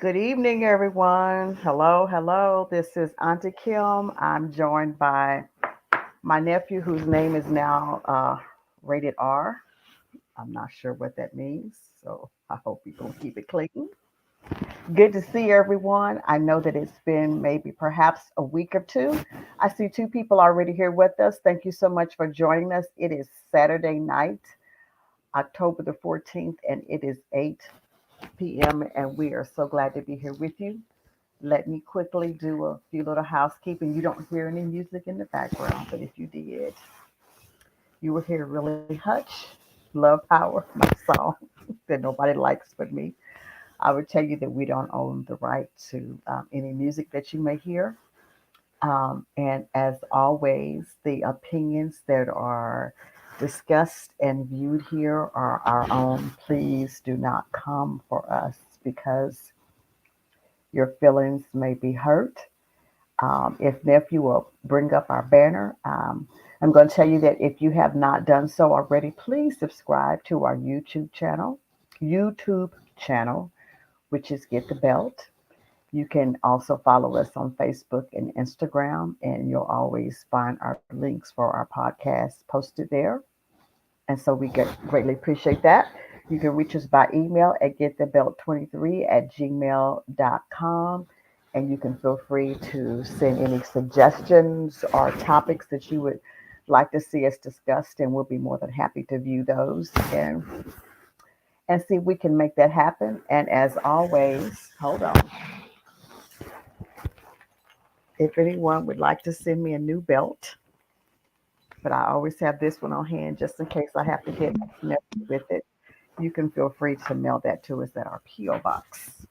Good evening, everyone. Hello, hello. This is Auntie Kim. I'm joined by my nephew, whose name is now rated R. I'm not sure what that means, so I hope we gonna keep it clean. Good to see everyone. I know that it's been maybe perhaps a week or two. I see two people already here with us. Thank you so much for joining us. It is Saturday night, October the 14th, and it is 8 p.m., and we are so glad to be here with you. Let me quickly do a few little housekeeping. You don't hear any music in the background, but if you did, you will hear Really Hutch, Love Power, my song that nobody likes but me. I would tell you that we don't own the right to any music that you may hear. And as always, the opinions that are discussed and viewed here are our own. Please do not come for us because your feelings may be hurt. If nephew will bring up our banner, I'm going to tell you that if you have not done so already, please subscribe to our YouTube channel, which is Get the Belt. You can also follow us on Facebook and Instagram, and you'll always find our links for our podcast posted there. And so greatly appreciate that. You can reach us by email at getthebelt23@gmail.com. And you can feel free to send any suggestions or topics that you would like to see us discussed, and we'll be more than happy to view those and see if we can make that happen. And as always, hold on. If anyone would like to send me a new belt, but I always have this one on hand just in case I have to get with it. You can feel free to mail that to us at our P.O. Box.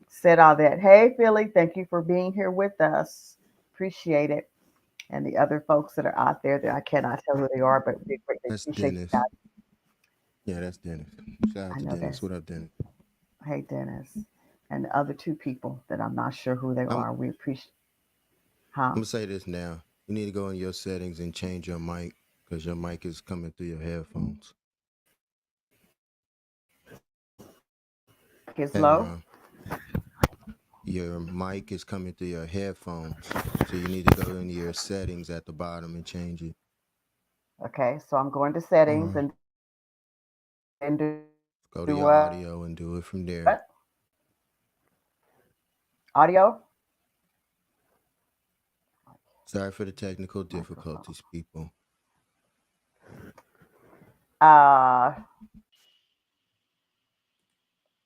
Said all that. Hey, Philly, thank you for being here with us. Appreciate it. And the other folks that are out there that I cannot tell who they are, but we greatly That's appreciate you Dennis. guys. Yeah, that's Dennis. Shout out I to know Dennis. that's, What up, Dennis? hey, Dennis. And the other two people that I'm not sure who they I'm are, we appreciate, I'm huh? gonna say this now. You need to go in your settings and change your mic because your mic is coming through your headphones. My mic is Hey, low. Ron, your mic is coming through your headphones, so you need to go into your settings at the bottom and change it. Okay, so I'm going to settings Or and then do go to your what? audio and do it from there. Audio? Sorry for the technical Microphone. difficulties, people. Uh,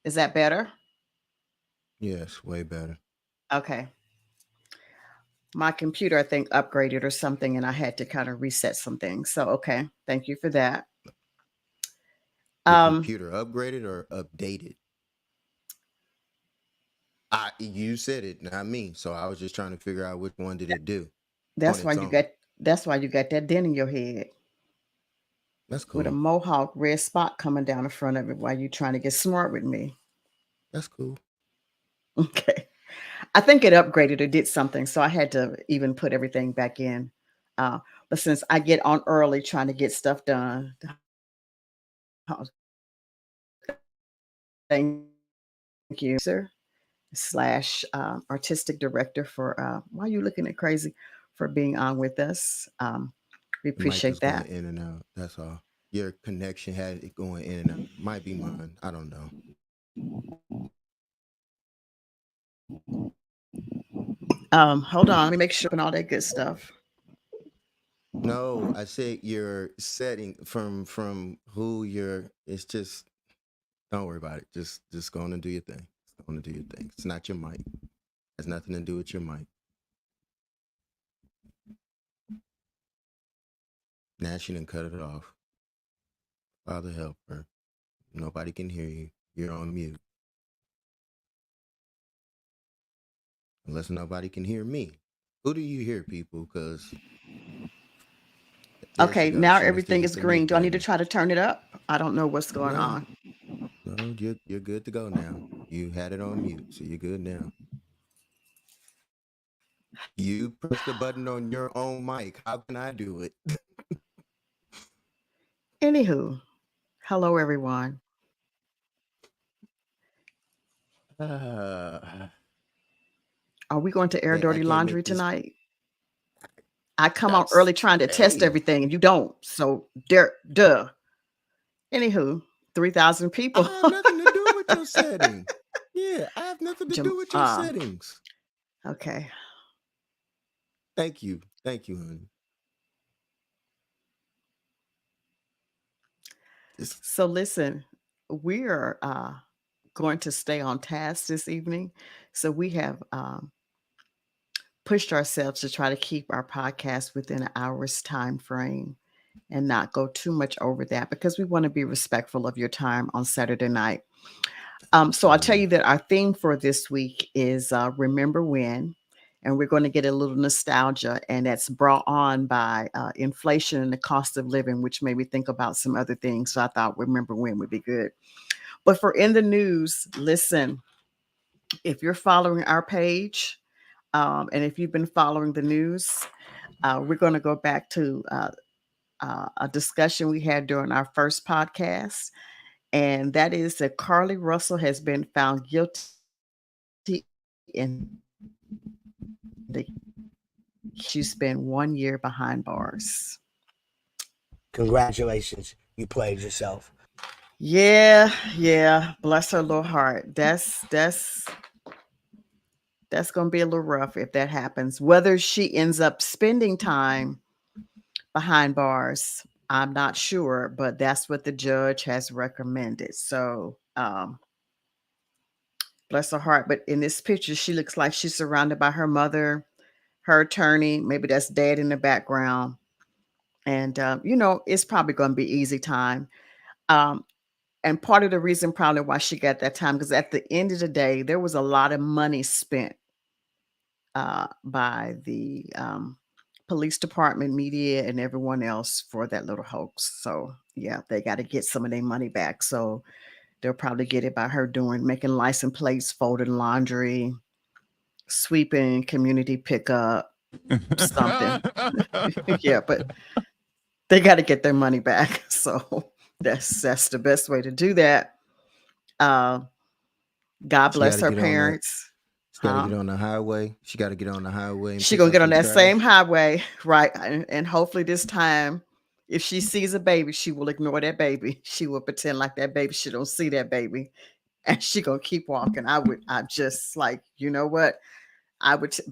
is that better? Yes, way better. Okay. My computer, I think, upgraded or something, and I had to kind of reset some things. So, okay. Thank you for that. Your Um, computer upgraded or updated? You said it, not me. So I was just trying to figure out which one did it do on that's why its you own. got that's why you got that dent in your head That's with a cool. mohawk red spot coming down the front of it while you trying to get smart with me. That's cool. Okay. I think it upgraded or did something, so I had to even put everything back in. Uh, but since I get on early trying to get stuff done, thank you, slash artistic director for why are you looking at crazy for being on with us. We The mic is appreciate going that. in and out. That's all. Your connection had it going in and out. Might be mine. I don't know. Hold on, let me make sure and all that good stuff. No, I said your setting from who you're. It's just don't worry about it. Just going to do your thing. Just going to do your thing. It's not your mic. It has nothing to do with your mic. Now she done cut it off. Father help her. Nobody can hear you. You're on mute. Unless nobody can hear me. Who do you hear, people? Because there she Okay, goes. now She must have everything hit is the green. mute Do I need to button. try to turn it up? I don't know what's going No, on. no, you're good to go now. You had it on mute, so you're good now. You press the button on your own mic. How can I do it? Anywho, hello everyone. Uh, Are we going to air I dirty can't laundry make this. tonight? I come on That's early trying to test hey. everything and you don't. So, duh. Anywho, 3,000 I people. have nothing to do with your setting. Yeah, I have nothing to do Jam- with your uh, settings. okay. Thank you, honey. Just So, listen, we are going to stay on task this evening. So, we have pushed ourselves to try to keep our podcast within an hour's time frame and not go too much over that because we want to be respectful of your time on Saturday night. So I'll tell absolutely. you that our theme for this week is Remember When, and we're going to get a little nostalgia, and that's brought on by inflation and the cost of living, which made me think about some other things. So I thought Remember When would be good. But for in the news, listen, if you're following our page, and if you've been following the news, we're going to go back to a discussion we had during our first podcast, and that is that Carly Russell has been found guilty in the case against her husband. She's spent 1 year behind bars. Congratulations, you played yourself. Yeah, bless her little heart. That's gonna be a little rough if that happens. Whether she ends up spending time behind bars, I'm not sure, but that's what the judge has recommended. So, bless her heart. But in this picture, she looks like she's surrounded by her mother, her attorney. Maybe that's dad in the background. And, it's probably going to be easy time. Um, and part of the reason probably why she got that time, because at the end of the day, there was a lot of money spent by the police department, media, and everyone else for that little hoax. So, yeah, they got to get some of their money back. So they'll probably get it by her making license plates, folding laundry, sweeping, community pickup, something. Yeah, but they got to get their money back. So that's the best way to do that. Uh, God She got bless to her get on that. parents. She got to Huh? get on the highway. She got to get on the highway and She pick gonna up get on some that same trash. highway, right? And hopefully this time, if she sees a baby, she will ignore that baby. She will pretend like that baby. She don't see that baby, and she gonna keep walking. I just like, you know what?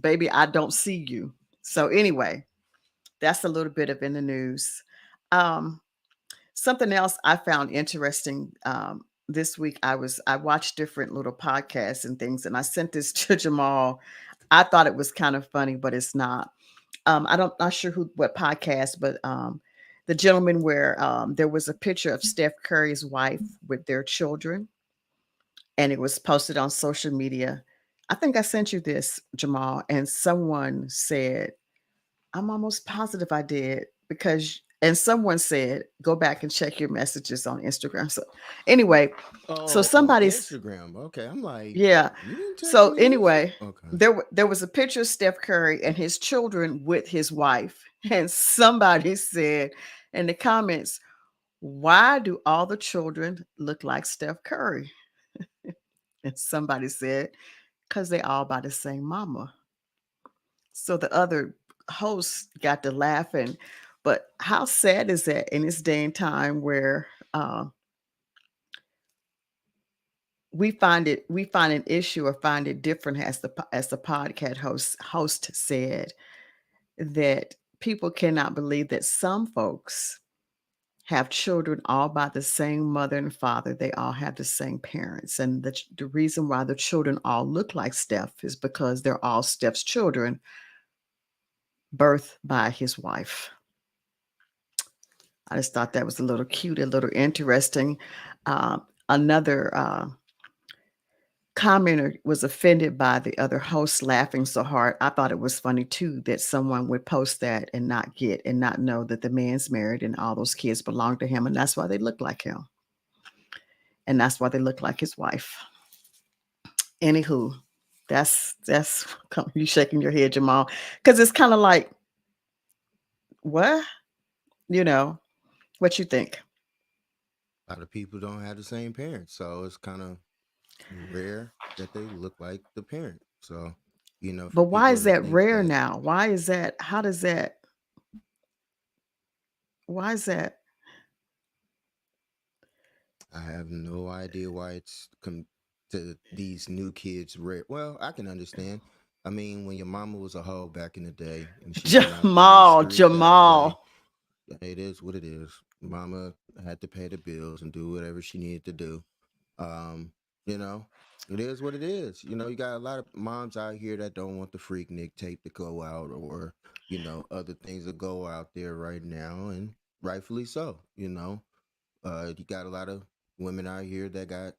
Baby, I don't see you. So anyway, that's a little bit of in the news. Um, Something else I found interesting this week. I watched different little podcasts and things, and I sent this to Jamal. I thought it was kind of funny, but it's not. I don't not sure what podcast, but the gentleman where there was a picture of Steph Curry's wife with their children, and it was posted on social media. I think I sent you this, Jamal, and someone said, I'm almost positive I did because, and someone said, go back and check your messages on Instagram. So, anyway, so Oh, on somebody's, Instagram. Okay, I'm like, yeah. you didn't text So, me this? anyway, Okay. there was a picture of Steph Curry and his children with his wife. And somebody said in the comments, why do all the children look like Steph Curry? And somebody said, because they all by the same mama. So the other hosts got to laughing. But how sad is that in this day and time where uh, we find an issue or find it different, as the podcast host said, that people cannot believe that some folks have children all by the same mother and father. They all have the same parents, and the reason why the children all look like Steph is because they're all Steph's children, birthed by his wife. I just thought that was a little cute, a little interesting. Another commenter was offended by the other host laughing so hard. I thought it was funny too that someone would post that and not know that the man's married and all those kids belong to him, and that's why they look like him, and that's why they look like his wife. Anywho, that's you shaking your head, Jamal, because it's kind of like what you know. What you think? A lot of people don't have the same parents, so it's kind of rare that they look like the parent. So, for But why people is to that think rare that now? Why is that? How does that? Why is that? I have no idea why it's to these new kids rare. Well, I can understand. I mean, when your mama was a hoe back in the day and she went out there in the Jamal, street, got to play, Jamal. it is what it is. Mama had to pay the bills and do whatever she needed to do. Um, you know, it is what it is. You got a lot of moms out here that don't want the Freaknik tape to go out or, other things that go out there right now, and rightfully so, you got a lot of women out here that got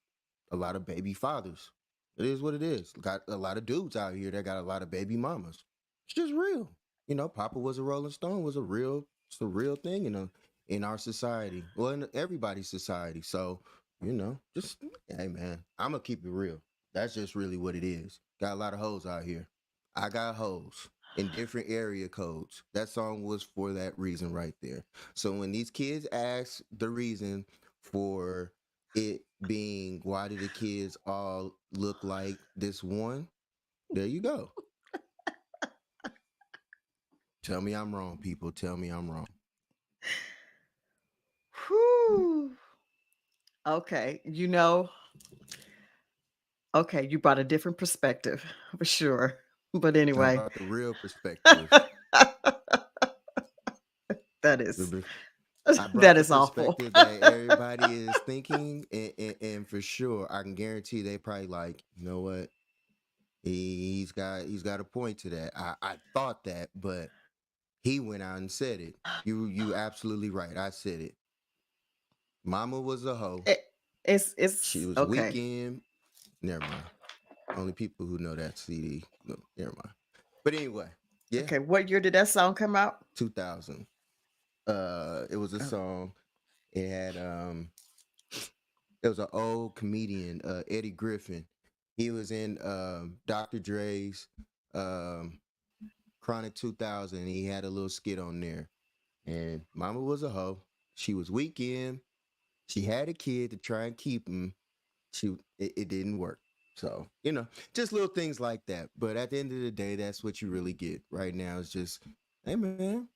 a lot of baby fathers. It is what it is. Got a lot of dudes out here that got a lot of baby mamas. It's just real. Papa was a Rolling Stone was it's a real thing in our society. Well, in everybody's society. So, just hey man, I'm gonna keep it real. That's just really what it is. Got a lot of hoes out here. I got hoes in different area codes. That song was for that reason right there. So when these kids ask the reason for it being why do the kids all look like this one? There you go. Tell me I'm wrong, people. Tell me I'm wrong. Whew. Okay, okay, you brought a different perspective for sure. But I anyway, brought the real perspective. that The is per- I that brought the is awful. perspective that everybody is thinking, and for sure, I can guarantee they probably like, you know what? He's got a point to that. I thought that, but he went out and said it. You absolutely right. I said it. Mama was a hoe. It, She it's was okay. weekend. Never mind. Only people who know that CD. No, never mind. But anyway, yeah, Okay, what year did that song come out? 2000. It was a Oh, song. It had it was an old comedian, Eddie Griffin. He was in Dr. Dre's um Chronic 2000. He had a little skit on there. And Mama was a hoe. She was weekend. She had a kid to try and keep him. It didn't work. So, just little things like that. But at the end of the day, that's what you really get right now. It's just, hey man,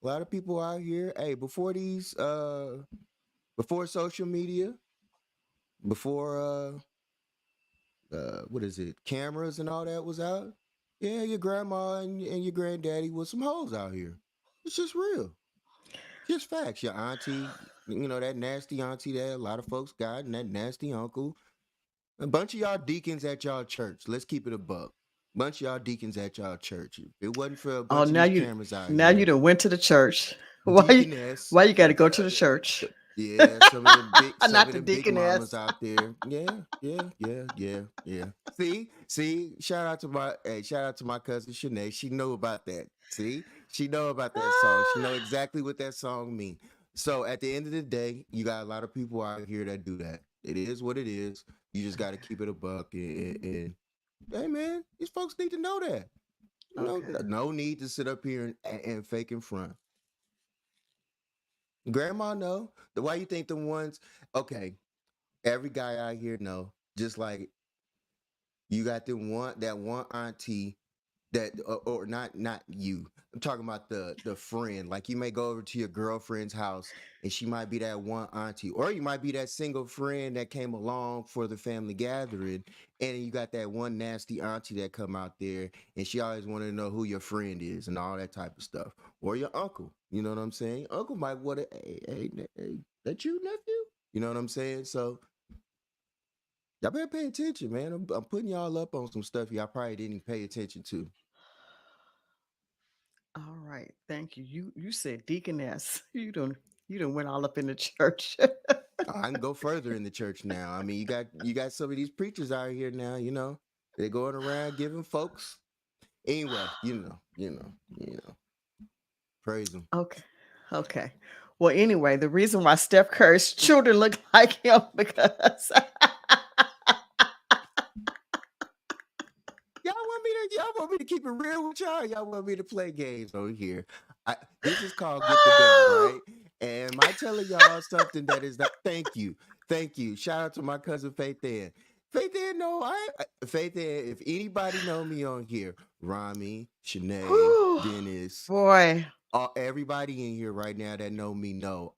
a lot of people out here, hey, before social media, before what is it, cameras and all that was out, yeah, your grandma and your granddaddy was some hoes out here. It's just real. Just facts. Your auntie, that nasty auntie that a lot of folks got, and that nasty uncle. A bunch of y'all deacons at y'all church. Let's keep it a buck. Bunch of y'all deacons at y'all church. If it wasn't for a oh, bunch of these cameras out now you here, done went to the church. Why you deaconess, why you got to go to the church? yeah, some Not of the them big deaconess. mamas out there. Yeah, yeah, yeah, yeah, yeah. See, shout out to my cousin Shanae. She know about that. See, she know about that song. She know exactly what that song mean. So at the end of the day, you got a lot of people out here that do that. It is what it is. You just got to keep it a buck. And hey, man, these folks need to know that. Okay. No need to sit up here and fake in front. Grandma know. Why you think the ones? Okay, every guy out here know. Just like you got that one auntie that or not you. I'm talking about the friend. Like you may go over to your girlfriend's house and she might be that one auntie, or you might be that single friend that came along for the family gathering, and you got that one nasty auntie that come out there and she always want to know who your friend is and all that type of stuff, or your uncle. You know what I'm saying? Uncle might want to, hey, that you nephew? You know what I'm saying? So y'all better pay attention, man. I'm putting y'all up on some stuff y'all probably didn't pay attention to. All right. Thank you. You said deaconess. You don't went all up in the church. I can go further in the church now. I mean, you got some of these preachers out here now. They're going around giving folks. Anyway, praise them. Okay. Okay. Well, anyway, the reason why Steph Curry's children look like him because Y'all want me to keep it real with y'all. Y'all want me to play games over here. This is called get the belt, right? Am I telling y'all something that is not? Thank you, thank you. Shout out to my cousin Faith Ann. Faith Ann, no, Faith Ann. If anybody know me on here, Rami, Shanae, Whew, Dennis, boy. everybody in here right now that know me know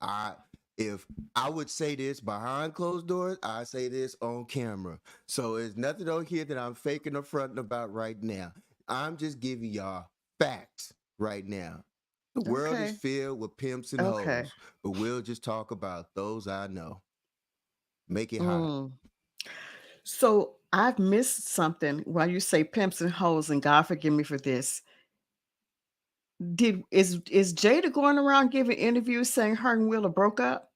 if I would say this behind closed doors, I say this on camera. So there's nothing on here that I'm faking or fronting about right now. I'm just giving y'all facts right now. The world is Okay. filled with pimps and Okay. hoes, but we'll just talk about those I know. Make it hot. Mm. So I've missed something when you say pimps and hoes, and God forgive me for this. Is Jada going around giving interviews saying her and Willa broke up?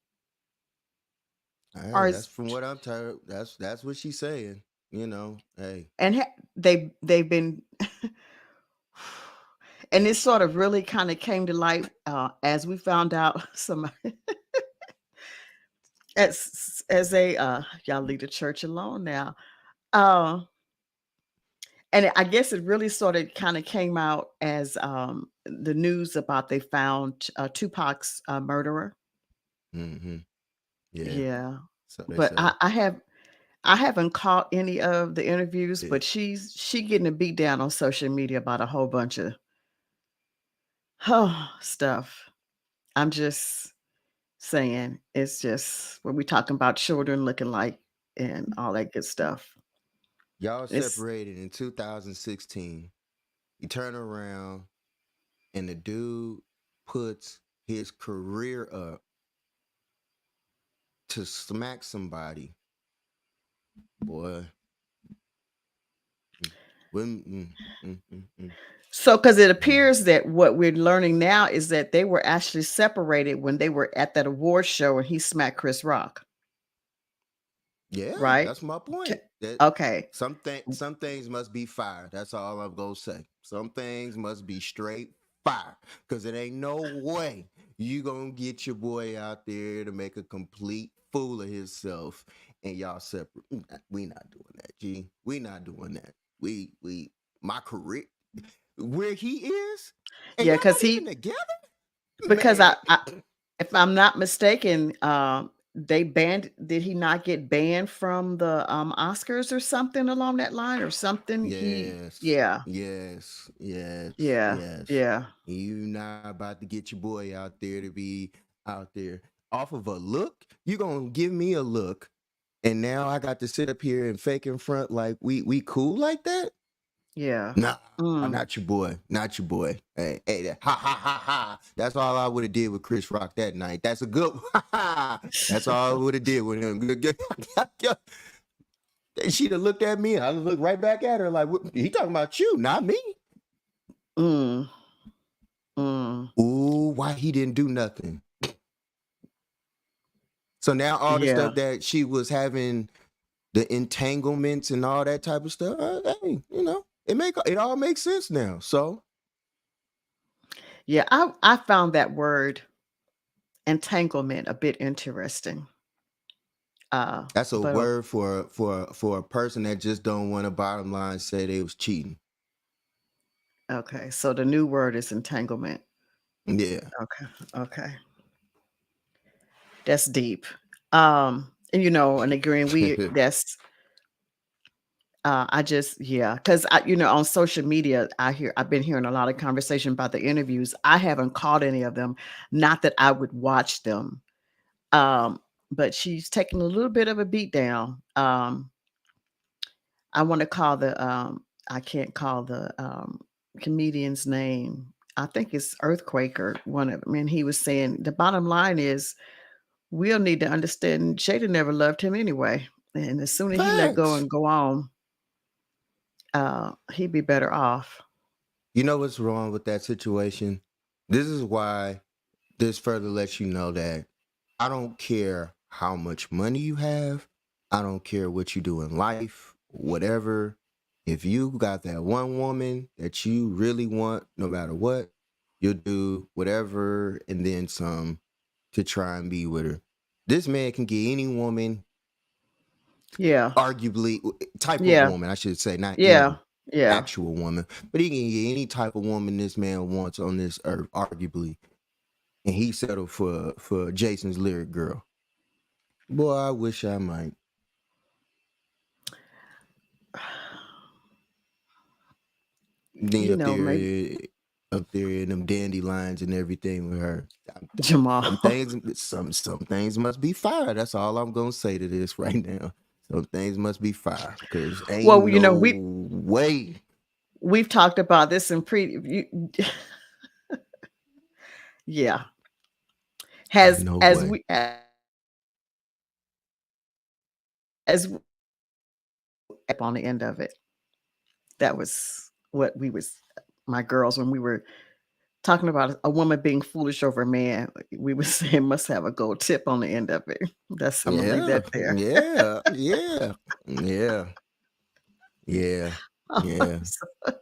Or Hey, that's is from what I'm tired. That's what she's saying. Hey, and they've been and it sort of really kind of came to light as we found out some as a y'all leave the church alone now. Uh and I guess it really sort of kind of came out as the news about they found Tupac's murderer. mm-hmm. Yeah. Yeah, So they but say. I haven't caught any of the interviews, Yeah. but she getting a beat down on social media about a whole bunch of stuff. I'm just saying it's just when we talking about children looking like and all that good stuff. Y'all It's separated in 2016. You turn around and the dude puts his career up to smack somebody. Boy. Mm. Mm. so because it Mm. appears that what we're learning now is that they were actually separated when they were at that award show and he smacked Chris Rock, Yeah, right? that's my T- point. That Okay. some things must be fire. That's all I'm gonna say. Some things must be straight fire. Cause it ain't no way you gonna get your boy out there to make a complete fool of himself and y'all separate. We not doing that, G. We not doing that. We my career where he is, and Yeah, y'all because not even he together, because man. I if I'm not mistaken, they banned did he not get banned from the Oscars or something along that line or something? Yes, Yeah, yes, yes, yeah, yes. yeah, You not about to get your boy out there to be out there off of a look. You gonna give me a look, and now I got to sit up here and fake in front like we cool like that? yeah. Nah, Mm. not your boy, not your boy. Ha ha ha ha. That's all I would have did with Chris Rock that night. That's a good. That's all I would have did with him. She'd have looked at me, and I looked right back at her like, "He talking about you, not me." Mm, mm. Ooh, why he didn't do nothing? So now all the Yeah, stuff that she was having, the entanglements and all that type of stuff, hey, it all makes sense now. So yeah. I found that word entanglement a bit interesting. that's a But word for a person that just don't want to bottom line say they was cheating. okay. So the new word is entanglement. Yeah. Okay, okay. That's deep. And and again, I just yeah, because on social media, I've been hearing a lot of conversation about the interviews. I haven't caught any of them. Not that I would watch them. Um, but she's taking a little bit of a beat down. I want to call I can't call the comedian's name. I think it's Earthquake or one of them. And he was saying the bottom line is we'll need to understand Jada never loved him anyway. And as soon as he let go Facts. and go on, he'd be better off. You know what's wrong with that situation? This is why this further lets you know that I don't care how much money you have. I don't care what you do in life, whatever. If you got that one woman that you really want, no matter what, you'll do whatever and then some to try and be with her. This man can get any woman, Yeah. arguably, type of Yeah. woman, I should say, not Yeah. any Yeah. actual woman, but he can get any type of woman this man wants on this earth, arguably. and he settled for Jason's lyric girl. Boy, I wish I might. Then You know, maybe up there in them dandelions and everything with her. Jamal. Some things must be fire. That's all I'm gonna say to this right now. Some things must be fire because ain't Well, you know, no way. we've talked about this in yeah. Ain't Has no as way. we as up on the end of it. That was what we was my girls when we were talking about a woman being foolish over a man. We were saying must have a gold tip on the end of it. That's I'm gonna leave Yeah, that there. yeah, yeah, yeah, yeah.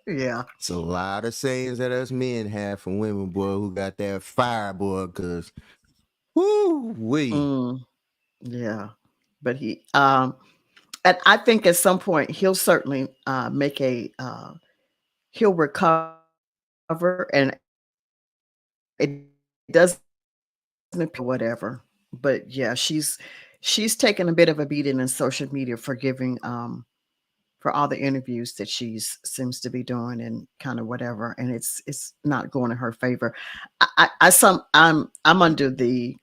Yeah. It's a lot of sayings that us men have from women, boy, who got that fire, boy, because whoo wee. Mm, yeah. But and I think at some point he'll certainly make he'll recover, and it doesn't appear whatever. But yeah, she's taken a bit of a beating in social media for giving for all the interviews that she's seems to be doing and kind of whatever, and it's not going in her favor. I'm under the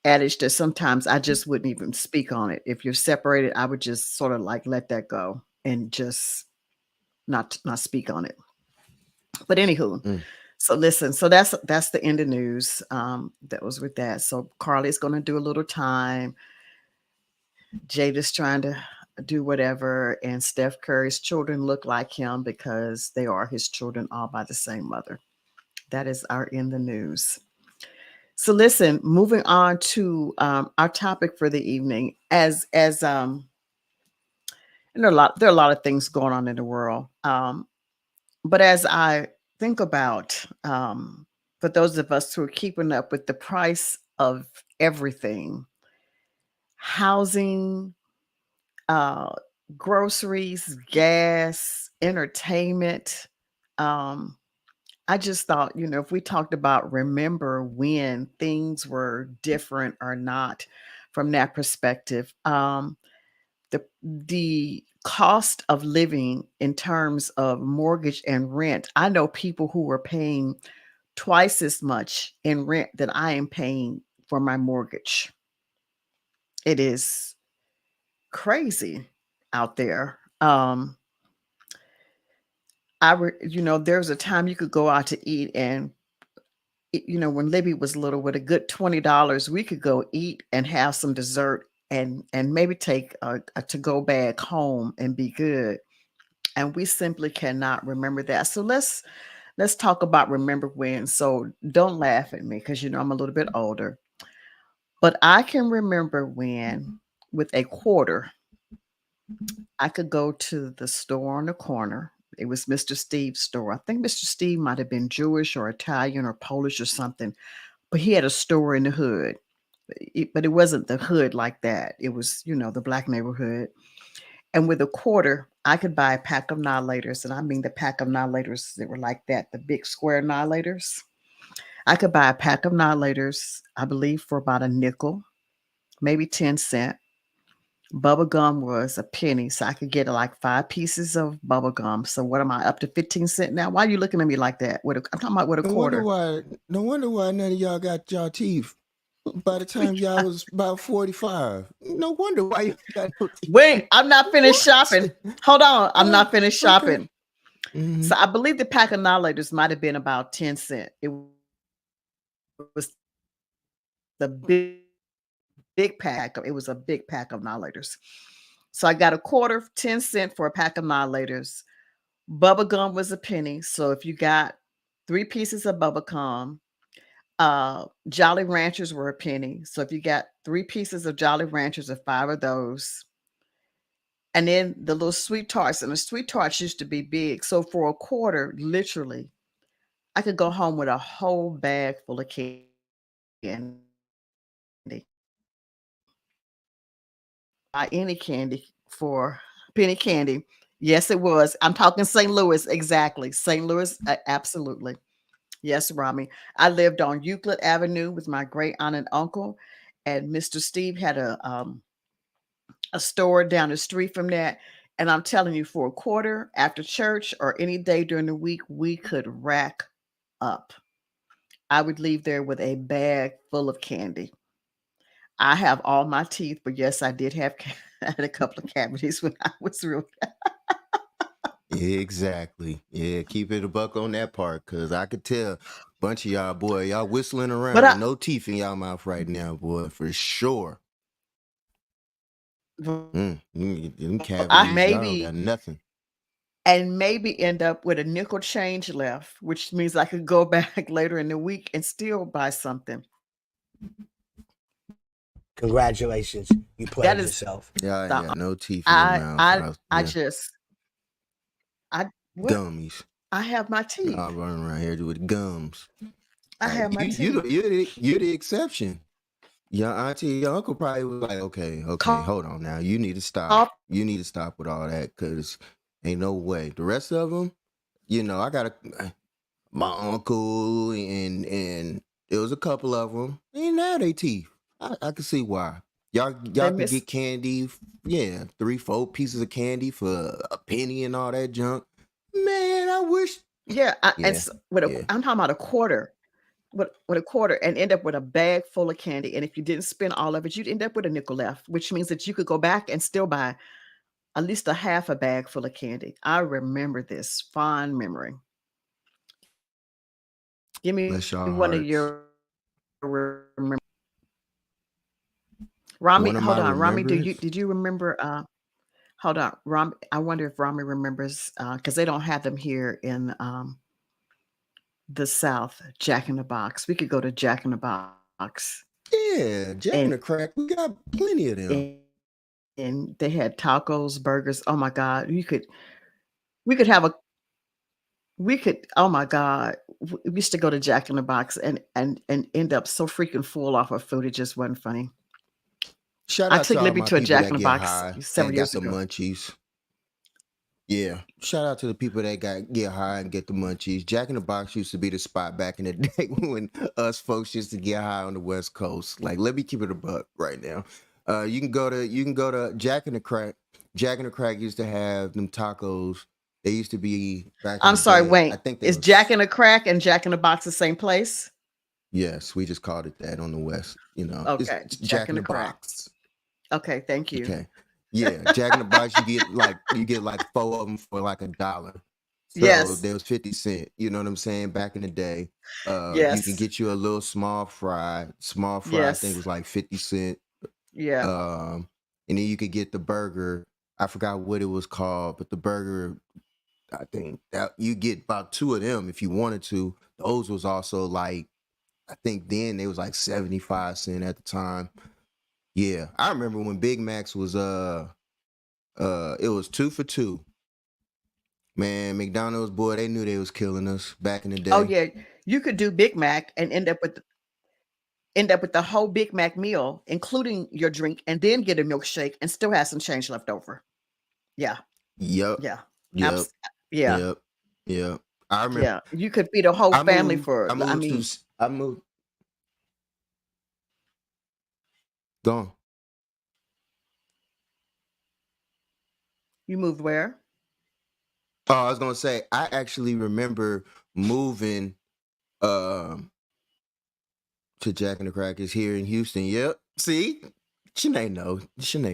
adage that sometimes I just wouldn't even speak on it. If you're separated, I would just sort of like let that go and just not speak on it. But anywho, Mm. so listen, so that's the end of news. That was with that. So Carly's gonna do a little time. Jada's trying to do whatever, and Steph Curry's children look like him because they are his children, all by the same mother. That is our in the news. So listen, moving on to our topic for the evening. And there are a lot of things going on in the world. But as I think about for those of us who are keeping up with the price of everything, housing, uh, groceries, gas, entertainment. Um, I just thought, if we talked about remember when things were different or not from that perspective, the cost of living in terms of mortgage and rent. I know people who were paying twice as much in rent that I am paying for my mortgage. It is crazy out there. There's a time you could go out to eat, and when Libby was little, with a good $20, we could go eat and have some dessert and maybe take a to go bag home and be good. And we simply cannot remember that. So let's talk about remember when. So don't laugh at me because I'm a little bit older, but I can remember when with a quarter I could go to the store on the corner. It was Mr. Steve's store. I think Mr. Steve might have been Jewish or Italian or Polish or something, but he had a store in the hood. But it wasn't the hood like that. It was, the black neighborhood. And with a quarter, I could buy a pack of annihilators. And I mean the pack of annihilators that were like that, the big square annihilators. I could buy a pack of annihilators, I believe, for about a nickel, maybe 10 cents. Bubble gum was a penny, so I could get like 5 pieces of bubble gum. So what am I up to 15 cents now? Why are you looking at me like that? I'm talking about with a No wonder quarter. why. No wonder why none of y'all got y'all teeth. By the time y'all was about 45, no wonder why you got no teeth. Wait, I'm not finished What? shopping. Hold on, I'm Oh, not finished okay. shopping. Mm-hmm. So I believe the pack of annihilators might have been about 10 cents. It was the big pack. It was a big pack of annihilators. So I got a quarter, 10 cents for a pack of annihilators. Bubble gum was a penny. So if you got 3 pieces of bubble gum, Jolly Ranchers were a penny. So if you got 3 pieces of Jolly Ranchers or 5 of those, and then the little sweet tarts, and the sweet tarts used to be big. So for a quarter, literally, I could go home with a whole bag full of candy. Buy any candy for penny candy. Yes, it was. I'm talking St. Louis, exactly. St. Louis, absolutely. Yes, Rami. I lived on Euclid Avenue with my great aunt and uncle, and Mr. Steve had a store down the street from that. And I'm telling you, for a quarter after church or any day during the week, we could rack up. I would leave there with a bag full of candy. I have all my teeth, but yes, I did have I had a couple of cavities when I was real. Exactly. Yeah, keep it a buck on that part, cause I could tell bunch of y'all, boy, y'all whistling But around with no teeth in y'all mouth right now, boy, for sure. Them I cavities, y'all don't got maybe nothing. and maybe end up with a nickel change left, which means I could go back later in the week and still buy something. Congratulations, you That played is yourself. Y'all ain't the got no teeth in your I mouth. I I Yeah, just I what gummies. I have my Y'all teeth. running around here with gums. I have my teeth. You're the exception. Your auntie, your uncle probably was like, okay, hold on now. You need to stop. Cough. You need to stop with all that, cause ain't no way. The rest of them, I got my uncle and there was a couple of them. Ain't now they teeth. I can see why. They Y'all could miss get candy, yeah, 3-4 pieces of candy for a penny and all that junk. Man, I wish. yeah, Yeah, yeah. I'm talking about a quarter. With a quarter and end up with a bag full of candy. And if you didn't spend all of it, you'd end up with a nickel left, which means that you could go back and still buy at least a half a bag full of candy. I remember this fond memory. Give me Bless one y'all of your hearts. Rami, One of hold my on. Rami, remembrance. did you remember hold on. Rami, I wonder if Rami remembers because they don't have them here in the South, Jack in the Box. We could go to Jack in the Box Yeah, Jack and and the Crack. We got plenty of them. and they had tacos, burgers. Oh my God. We could have a we could oh my God. We used to go to Jack in the Box and end up so freaking full off of food. It just wasn't funny. Shout I out took to all Libby my to a people Jack that in the get Box high several and got years the ago. munchies. Yeah, shout out to the people that get high and get the munchies. Jack in the Box used to be the spot back in the day when us folks used to get high on the West Coast. Like, let me keep it a buck right now. You can go to Jack in the Crack. Jack in the Crack used to have them tacos. They used to be back in I'm the sorry, day. I wait. think they Is Jack was in the Crack and Jack in the Box the same place? yes. We just called it that on the West. It's Okay, Jack Jack in in the the Crack. Box. Okay, thank you. Okay. Yeah, Jack in the Box, you get like 4 of them for like $1. So Yes, there was 50 cents. You know what I'm saying? Back in the day, you can yes, get you a little small fry. Small fry, I think yes, was like 50 cents. yeah. And then you could get the burger. I forgot what it was called, but the burger, I think that you get about 2 of them if you wanted to. Those was also like, I think then they was like 75 cents at the time. Yeah, I remember when Big Macs was it was 2 for 2. Man, McDonald's, boy, they knew they was killing us back in the Oh day. yeah, you could do Big Mac and end up with the whole Big Mac meal, including your drink, and then get a milkshake and still have some change left over. Yeah, Yep, yeah, yep, abs- yeah, yep, yep. I remember. yeah. You could feed a whole I family moved. for. I I moved to. mean, I moved. Gone. you moved where? Oh, I was gonna say. I actually remember moving um to Jack and the Crackers here in Houston. Yep. See, Shanae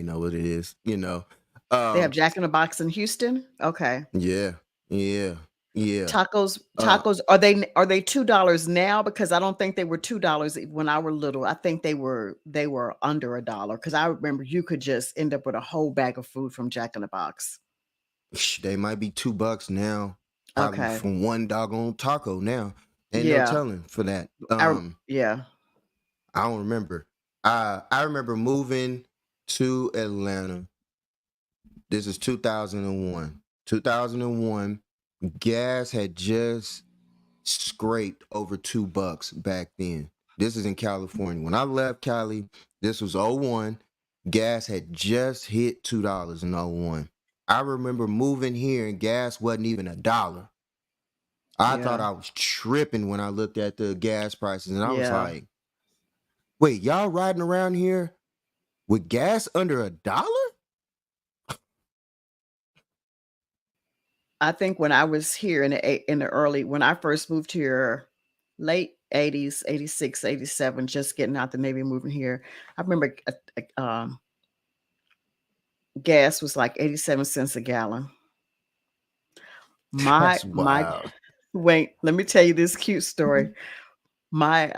know what it is. They have Um. Jack in the Box in Houston. Okay. Yeah. Yeah. Yeah. Uh. Tacos are they $2 now? Because I don't think they were $2 when I were little. I think they were under $1 because I remember you could just end up with a whole bag of food from Jack in the Box. They might be $2 now, probably Okay. from one doggone taco now. Ain't no Yeah. telling for that. Yeah. I don't remember. I remember moving to Atlanta. This is 2001. 2001. Gas had just scraped over $2 back then. This is in California. When I left Cali, this was '01. Gas had just hit $2 in '01. I remember moving here and gas wasn't even $1. I thought Yeah. I was tripping when I looked at the gas prices, and I was Yeah. like, "Wait, y'all riding around here with gas under $1?" I think when I was here in the early when I first moved here, late 80s, 86, 87, just getting out the Navy, moving here. I remember gas was like 87 cents a gallon. My That's my wild. wait, let me tell you this cute story. My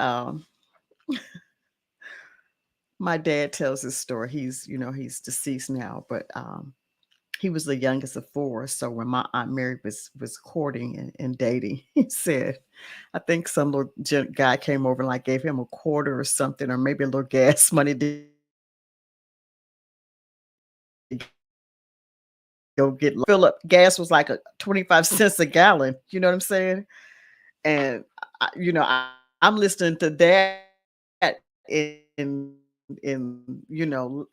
my dad tells this story. He's deceased now, but he was the youngest of four. So when my Aunt Mary was courting and dating, he said, I think some little guy came over and like gave him a quarter or something, or maybe a little gas money to go get fill up. Gas was like a 25 cents a gallon. You know what I'm saying? And I'm listening to that in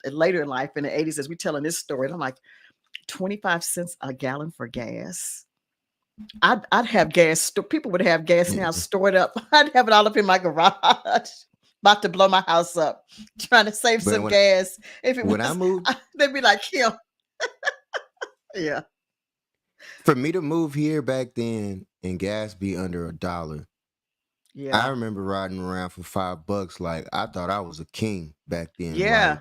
later in life in the 80s as we telling this story. And I'm like, 25 cents a gallon for gas. I'd have gas. People would have gas now Yeah. stored up. I'd have it all up in my garage, about to blow my house up, trying to save But some gas. If it when I was, moved, they'd be like, "Kim, yeah, for me to move here back then and gas be under $1, I yeah, remember riding around for $5. Like I thought I was a king back then. Like yeah."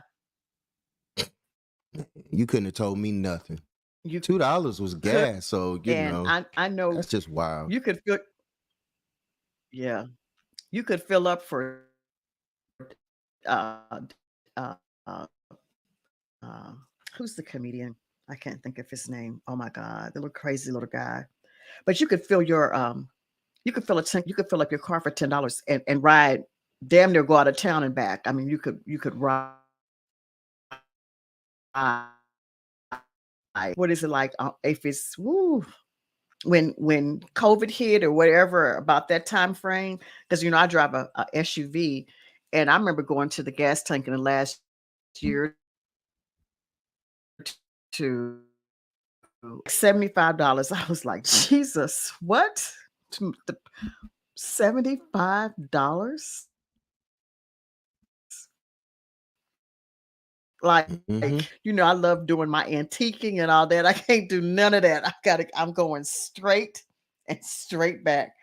you couldn't have told me nothing. You $2 was could, gas, so and I know that's just wild. you could feel, yeah, you could fill up for uh, uh, uh, who's the comedian? I can't think of his name. Oh my God, the little crazy little guy. But you could fill your you could fill a tank, you could fill up your car for $10 and ride damn near go out of town and back. I mean, you could ride. What is it like? If it's woo, when COVID hit or whatever about that time frame, because I drive a SUV, and I remember going to the gas tank in the last year to $75. I was like, Jesus, what? $75? Like, Hmm. I love doing my antiquing and all that. I can't do none of that. I'm going straight and straight back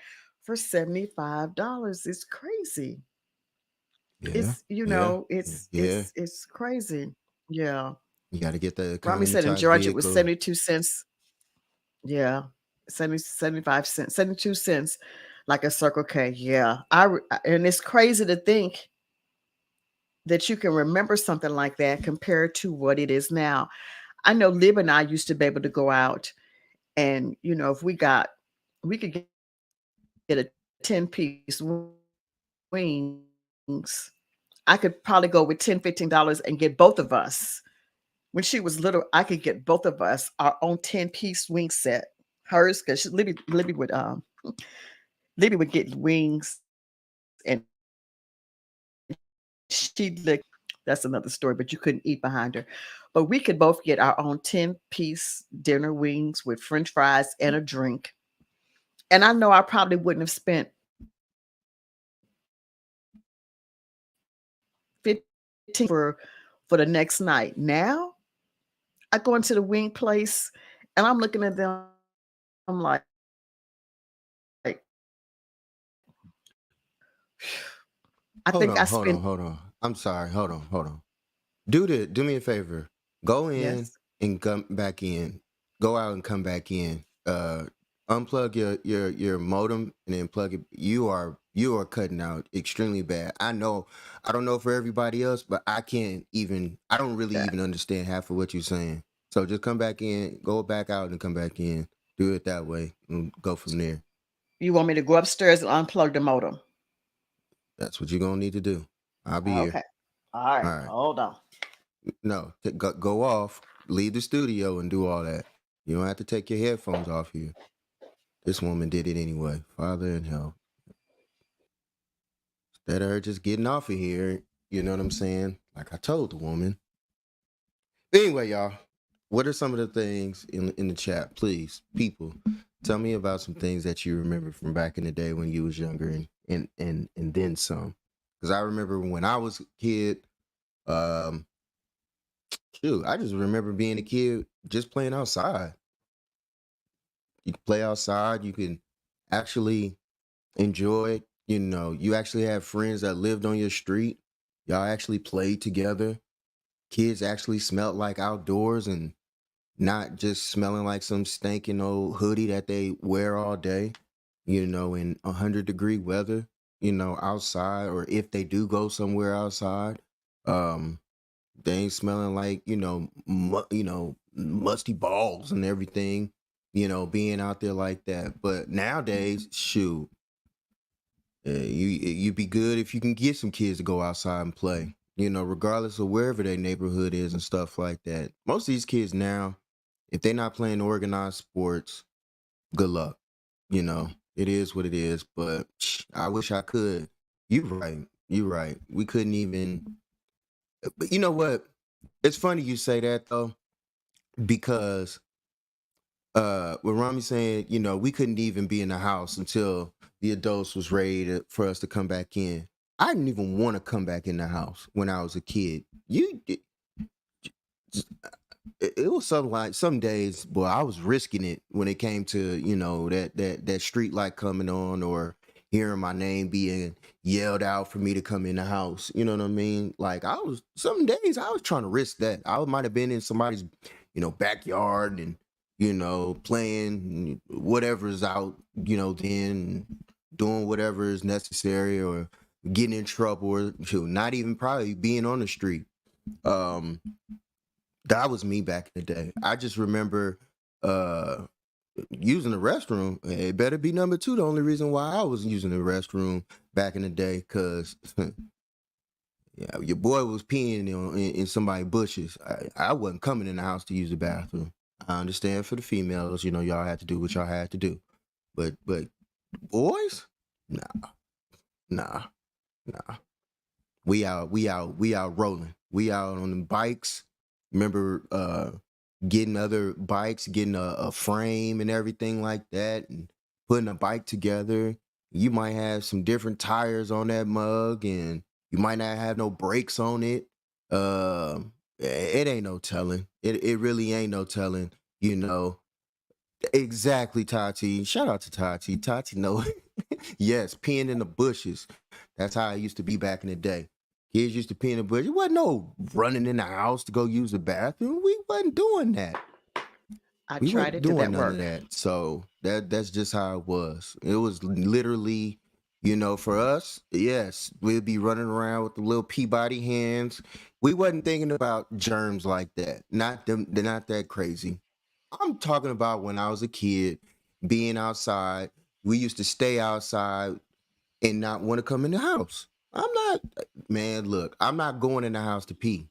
for $75. It's crazy. Yeah, It's you yeah, know, it's yeah. it's it's crazy. Yeah. You got to get the Rami economy said in type Georgia it was vehicle. 72 cents. Yeah. 75 cents, 72 cents, like a Circle K. Yeah. And it's crazy to think that you can remember something like that compared to what it is now. I know Lib and I used to be able to go out and, if we could get a 10-piece wings. I could probably go with $10, $15 and get both of us. When she was little, I could get both of us our own 10-piece wing set. Hers, because Libby would get wings and she'd lick. That's another story, but you couldn't eat behind her. But we could both get our own 10-piece dinner wings with French fries and a drink. And I know I probably wouldn't have spent 15 for the next night. Now I go into the wing place and I'm looking at them. I'm like I Hold think I on, hold on, spent, hold on. I'm sorry. Hold on. Do me a favor. Go in yes. and come back in. Go out and come back in. Unplug your modem and then plug it. You are cutting out extremely bad. I don't know for everybody else, but I don't really Yeah. even understand half of what you're saying. So just come back in, go back out and come back in. Do it that way and go from there. You want me to go upstairs and unplug the modem? That's what you're gonna need to do. I'll be here. Okay. All right. All right. Hold on. No, go off, leave the studio and do all that. You don't have to take your headphones off here. This woman did it anyway. Father in hell. Instead of her just getting off of here, you know what I'm saying? Like I told the woman. Anyway, y'all, what are some of the things in the chat? Please, people, Tell me about some things that you remember from back in the day when you was younger and then some. Because I remember when I was a kid, um, shoot, I just remember being a kid just playing outside. You could play outside, you can actually enjoy it. You know, you actually have friends that lived on your street. Y'all actually played together. Kids actually smelled like outdoors and not just smelling like some stinking old hoodie that they wear all day, in 100-degree weather, outside, or if they do go somewhere outside, um, they ain't smelling like, musty balls and everything, being out there like that. But nowadays, shoot, you'd be good if you can get some kids to go outside and play, regardless of wherever their neighborhood is and stuff like that. Most of these kids now, if they're not playing organized sports, good luck. It is what it is. But I wish I could. You right. You right. We couldn't even. But you know what? It's funny you say that though, because when Rami saying, we couldn't even be in the house until the adults was ready for us to come back in. I didn't even want to come back in the house when I was a kid. It was something like some days, boy, I was risking it when it came to, that street light coming on or hearing my name being yelled out for me to come in the house. You know what I mean? Like some days I was trying to risk that. I might have been in somebody's, backyard and, playing whatever's out, then doing whatever is necessary or getting in trouble or shoot, not even probably being on the street. Um, that was me back in the day. I just remember uh using the restroom. It better be number two. The only reason why I was using the restroom back in the day, because yeah, your boy was peeing in somebody's bushes. I wasn't coming in the house to use the bathroom. I understand for the females, y'all had to do what y'all had to do. But boys, nah, nah, nah. We out rolling. We out on the bikes. Remember getting other bikes, getting a frame and everything like that, and putting a bike together. You might have some different tires on that mug, and you might not have no brakes on it. It ain't no telling. It really ain't no telling, you know. Exactly, Tati. Shout out to Tati. Tati know. Yes, peeing in the bushes. That's how it used to be back in the day. Kids used to pee in the bush. It wasn't no running in the house to go use the bathroom. We wasn't doing that. I We tried wasn't it. Did doing that none of work? that. So that's just how it was. It was literally, for us, yes, we'd be running around with the little Peabody hands. We wasn't thinking about germs like that. Not them, they're not that crazy. I'm talking about when I was a kid, being outside. We used to stay outside and not want to come in the house. I'm not, man, look, I'm not going in the house to pee.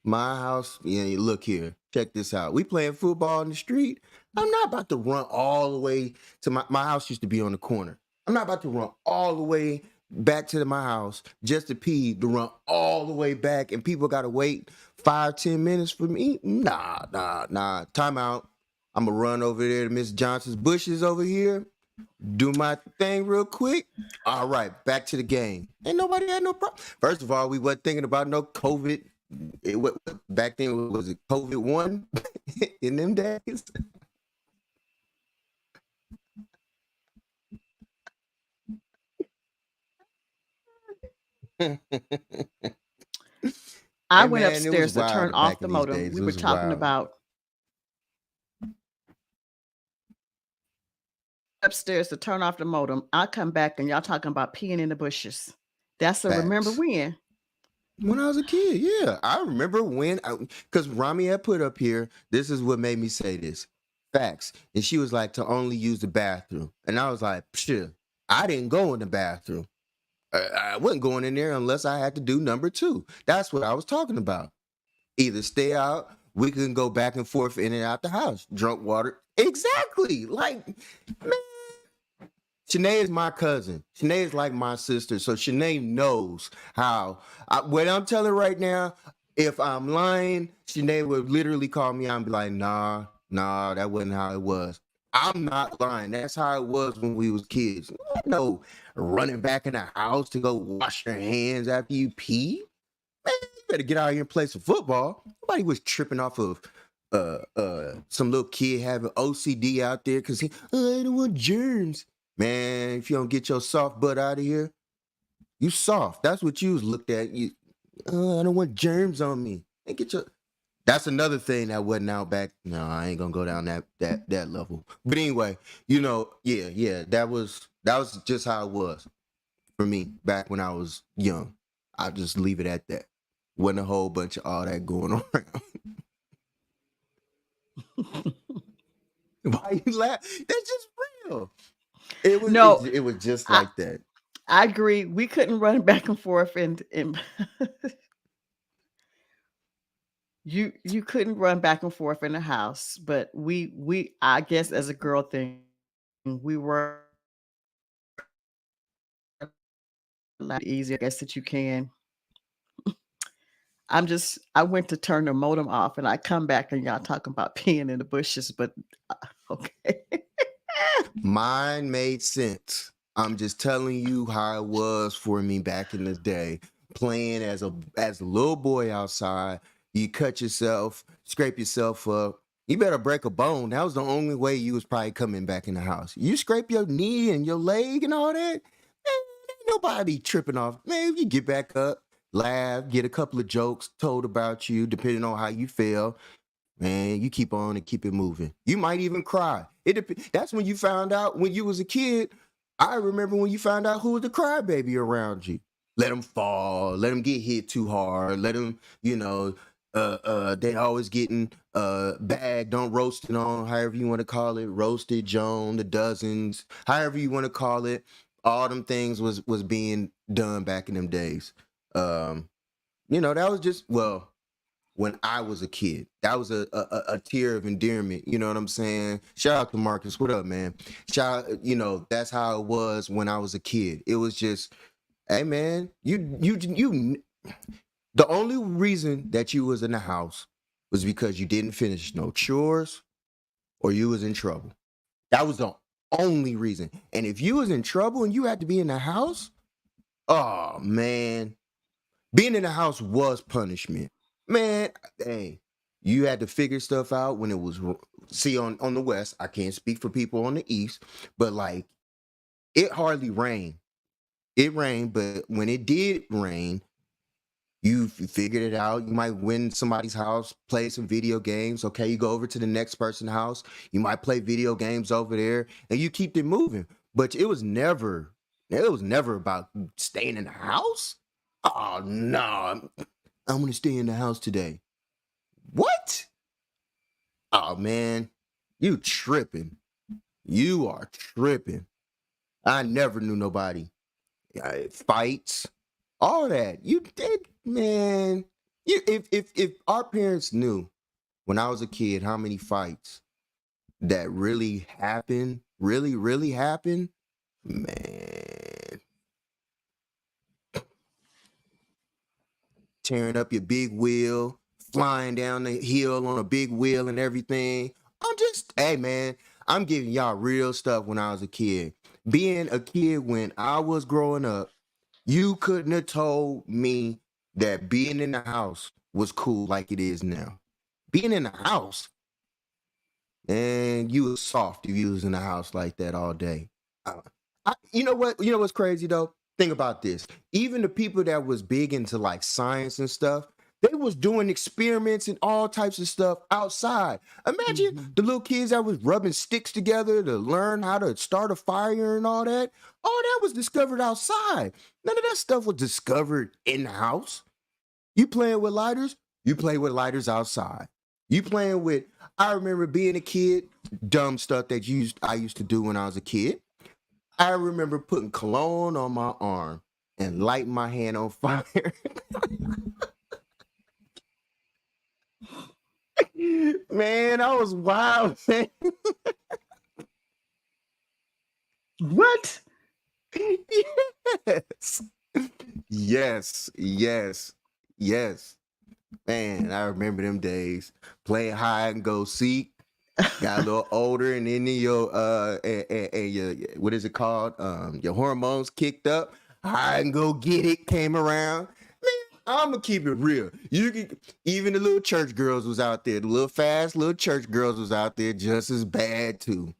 My house, yeah, look here, check this out. We playing football in the street. I'm not about to run all the way to my house used to be on the corner. I'm not about to run all the way back to my house just to pee, to run all the way back and people gotta wait 5, 10 minutes for me. Nah. Time out. I'm gonna run over there to Miss Johnson's bushes over here, do my thing real quick. All right, back to the game. Ain't nobody had no problem. First of all, we wasn't thinking about no COVID. Back then, was it COVID-1 in them days? Hey I went man, it was upstairs to turn wild off back the in these modem. days. We It were was talking wild. about upstairs to turn off the modem. I come back and y'all talking about peeing in the bushes. That's a remember Facts. when. When I was a kid, yeah. I remember because Rami had put up here, this is what made me say this. Facts. And she was like, to only use the bathroom. And I was like, sure. I didn't go in the bathroom. I wasn't going in there unless I had to do number two. That's what I was talking about. Either stay out, we can go back and forth in and out the house. Drunk water. Exactly. Like, man, Shanae is my cousin. Shanae is like my sister. So Shanae knows how. What I'm telling right now, if I'm lying, Shanae would literally call me out and be like, nah, that wasn't how it was. I'm not lying. That's how it was when we was kids. No running back in the house to go wash your hands after you pee. Man, you better get out here and play some football. Nobody was tripping off of some little kid having OCD out there because he I don't want germs. Man, if you don't get your soft butt out of here, you soft. That's what you was looked at. You I don't want germs on me. And get your that's another thing that wasn't out back. No, I ain't gonna go down that level. But anyway, yeah, that was just how it was for me back when I was young. I'll just leave it at that. Wasn't a whole bunch of all that going on around. Why you laugh? That's just real. It was No, it was just I like that. I agree. We couldn't run back and forth, and you couldn't run back and forth in the house. But we I guess as a girl thing, we were allowed easy. I guess that you can. I went to turn the modem off, and I come back and y'all talking about peeing in the bushes. But okay. Mine made sense. I'm just telling you how it was for me back in the day, playing as a little boy outside. You cut yourself, scrape yourself up. You better break a bone. That was the only way you was probably coming back in the house. You scrape your knee and your leg and all that. Man, ain't nobody tripping off. Man, you get back up, laugh, get a couple of jokes told about you, depending on how you feel. Man, you keep on and keep it moving. You might even cry. That's when you found out when you was a kid. I remember when you found out who was the crybaby around you. Let them fall. Let them get hit too hard. Let them, they always getting bagged on, roasted on, however you want to call it, roasted, Joan, the dozens, however you want to call it. All them things was being done back in them days. Um, that was just when I was a kid. That was a tier of endearment. You know what I'm saying? Shout out to Marcus. What up, man? That's how it was when I was a kid. It was just, hey man, you the only reason that you was in the house was because you didn't finish no chores or you was in trouble. That was the only reason. And if you was in trouble and you had to be in the house, oh man, being in the house was punishment. Man, hey, you had to figure stuff out when it was see on the west. I can't speak for people on the east, but like it hardly rained. It rained, but when it did rain, you figured it out. You might win somebody's house, play some video games. Okay, you go over to the next person's house. You might play video games over there, and you keep it moving. But it was never about staying in the house. Oh no, I'm gonna stay in the house today. What? Oh man, you tripping. You are tripping. I never knew nobody. Fights, all that. You did, man. If our parents knew when I was a kid how many fights that really happened, really happened, man, tearing up your big wheel, flying down the hill on a big wheel and everything. Hey man, I'm giving y'all real stuff when I was a kid. Being a kid when I was growing up, you couldn't have told me that being in the house was cool like it is now. Being in the house, and you was soft if you was in the house like that all day. Uh, you know what? You know what's crazy though? Think about this. Even the people that was big into like science and stuff, they was doing experiments and all types of stuff outside. Imagine Mhm. the little kids that was rubbing sticks together to learn how to start a fire and all that. All that was discovered outside. None of that stuff was discovered in the house. You playing with lighters? You play with lighters outside. You playing with I remember being a kid, dumb stuff that I used to do when I was a kid. I remember putting cologne on my arm and lighting my hand on fire. Man, I was wild, man. What? Yes. Yes. Yes. Man, I remember them days playing hide and go seek. got a little older, and then your and your what is it called? Your hormones kicked up. I can go get it. Came around. Man, I'm gonna keep it real. You can even the little church girls was out there. The little fast little church girls was out there just as bad too.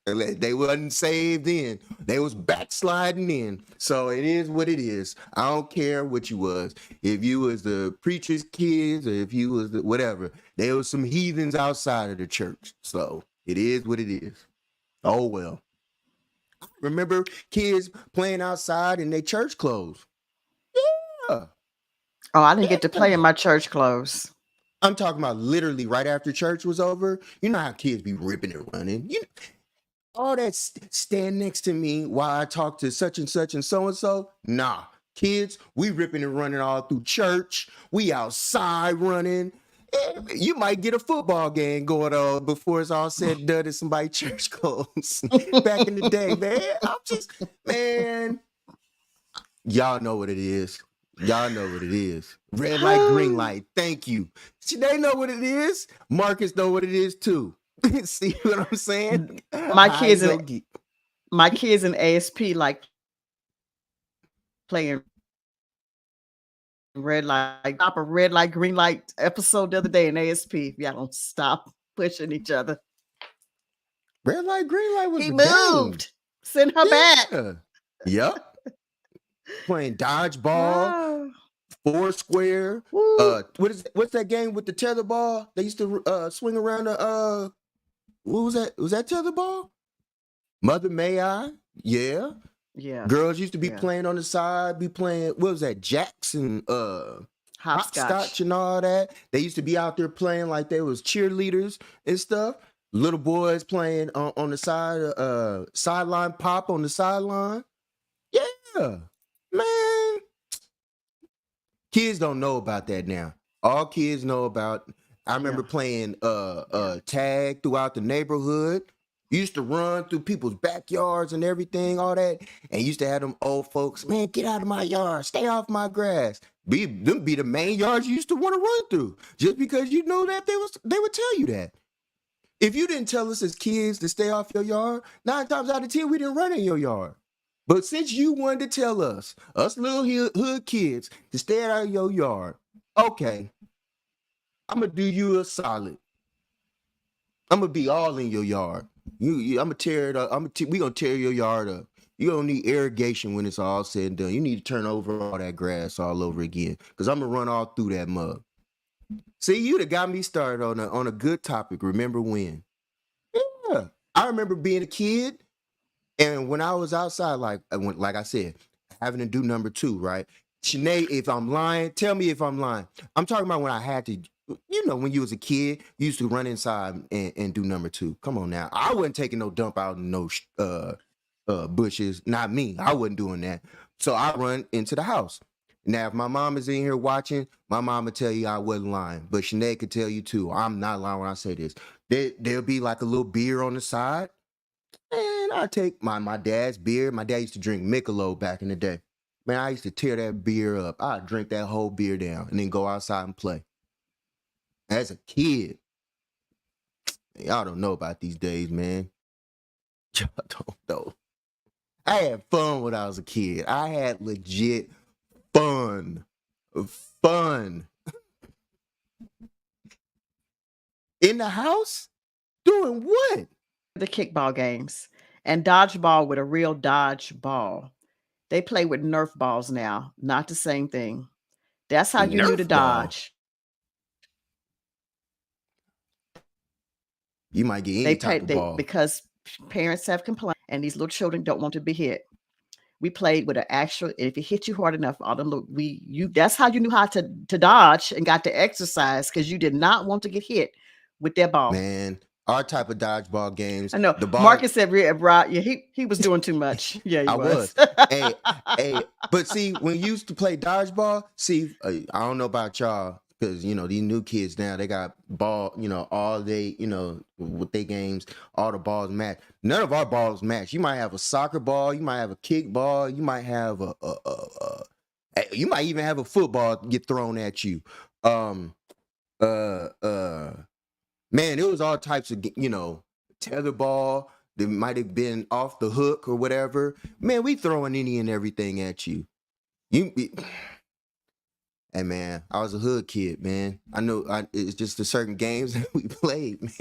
They wasn't saved in. They was backsliding in. So it is what it is. I don't care what you was. If you was the preacher's kids or if you was the whatever, there was some heathens outside of the church. So it is what it is. Oh well. Remember kids playing outside in their church clothes. Yeah. Oh, I didn't get to play Yeah. in my church clothes. I'm talking about literally right after church was over. You know how kids be ripping and running. All that stand next to me while I talk to such and so. Nah, kids, we ripping and running all through church. We outside running. You might get a football game going on before it's all said and done in somebody's church clothes. Back in the day, man. Man, y'all know what it is. Y'all know what it is. Red light, green light. Thank you. See, they know what it is. Marcus know what it is too. See what I'm saying? my I kids ain't in gonna get. my kids in ASP like playing red light, drop a red light, green light episode the other day in ASP. If y'all don't stop pushing each other. Red light, green light was He a game. moved. Send her back. Yeah. Yep. Playing dodgeball, Oh, four square. woo. What's that game with the tether ball? They used to swing around the what was that? Was that tether ball? Mother May I? Yeah. Yeah, Girls used to be yeah. playing on the side, be playing, what was that? Jackson, hopscotch Hopscotch. and all that. They used to be out there playing like they was cheerleaders and stuff. Little boys playing on the side, sideline pop on the sideline. Yeah, man. Kids don't know about that now. All kids know about. I Yeah, remember playing yeah. tag throughout the neighborhood. Used to run through people's backyards and everything, all that, and used to have them old folks, man, get out of my yard, stay off my grass. Be the main yards you used to want to run through, just because you know that they would tell you that. If you didn't tell us as kids to stay off your yard, 9 times out of 10 we didn't run in your yard. But since you wanted to tell us little hood kids, to stay out of your yard, okay, I'm gonna do you a solid. I'm gonna be all in your yard. I'm gonna tear it up. We gonna tear your yard up. You don't need irrigation when it's all said and done. You need to turn over all that grass all over again, cause I'm gonna run all through that mud. See, you'd have got me started on a good topic. Remember when? Yeah, I remember being a kid. And when I was outside, like I said, having to do number two, right? Sinead, if I'm lying, tell me if I'm lying. I'm talking about when I had to, when you was a kid, you used to run inside and do number two. Come on now. I wasn't taking no dump out in no bushes. Not me. I wasn't doing that. So I run into the house. Now, if my mom is in here watching, my mom would tell you I wasn't lying. But Sinead could tell you too. I'm not lying when I say this. There'll be like a little beer on the side. Man, I take my dad's beer. My dad used to drink Michelob back in the day. Man, I used to tear that beer up. I'd drink that whole beer down and then go outside and play. As a kid, y'all don't know about these days, man. Y'all don't know. I had fun when I was a kid. I had legit fun. Fun. In the house? Doing what? The kickball games and dodgeball with a real dodgeball. They play with Nerf balls now. Not the same thing. That's how you knew to Nerf ball. dodge. You might get They any play type of they ball. because parents have complained and these little children don't want to be hit. We played with an actual. If it hit you hard enough, all the little we you. That's how you knew how to dodge and got to exercise because you did not want to get hit with that ball. Man, our type of dodgeball games, I know the ball. Marcus said, "Right, yeah, he was doing too much. Yeah, he I was." was. Hey, hey, but see, when you used to play dodgeball, see, I don't know about y'all, because these new kids now they got ball, all they, with their games, all the balls match. None of our balls match. You might have a soccer ball, you might have a kick ball, you might have you might even have a football get thrown at you. Um, uh, uh, Man, it was all types of, tetherball that might have been off the hook or whatever. Man, we throwing any and everything at you. You, hey man, I was a hood kid, man. I know it's just the certain games that we played, man.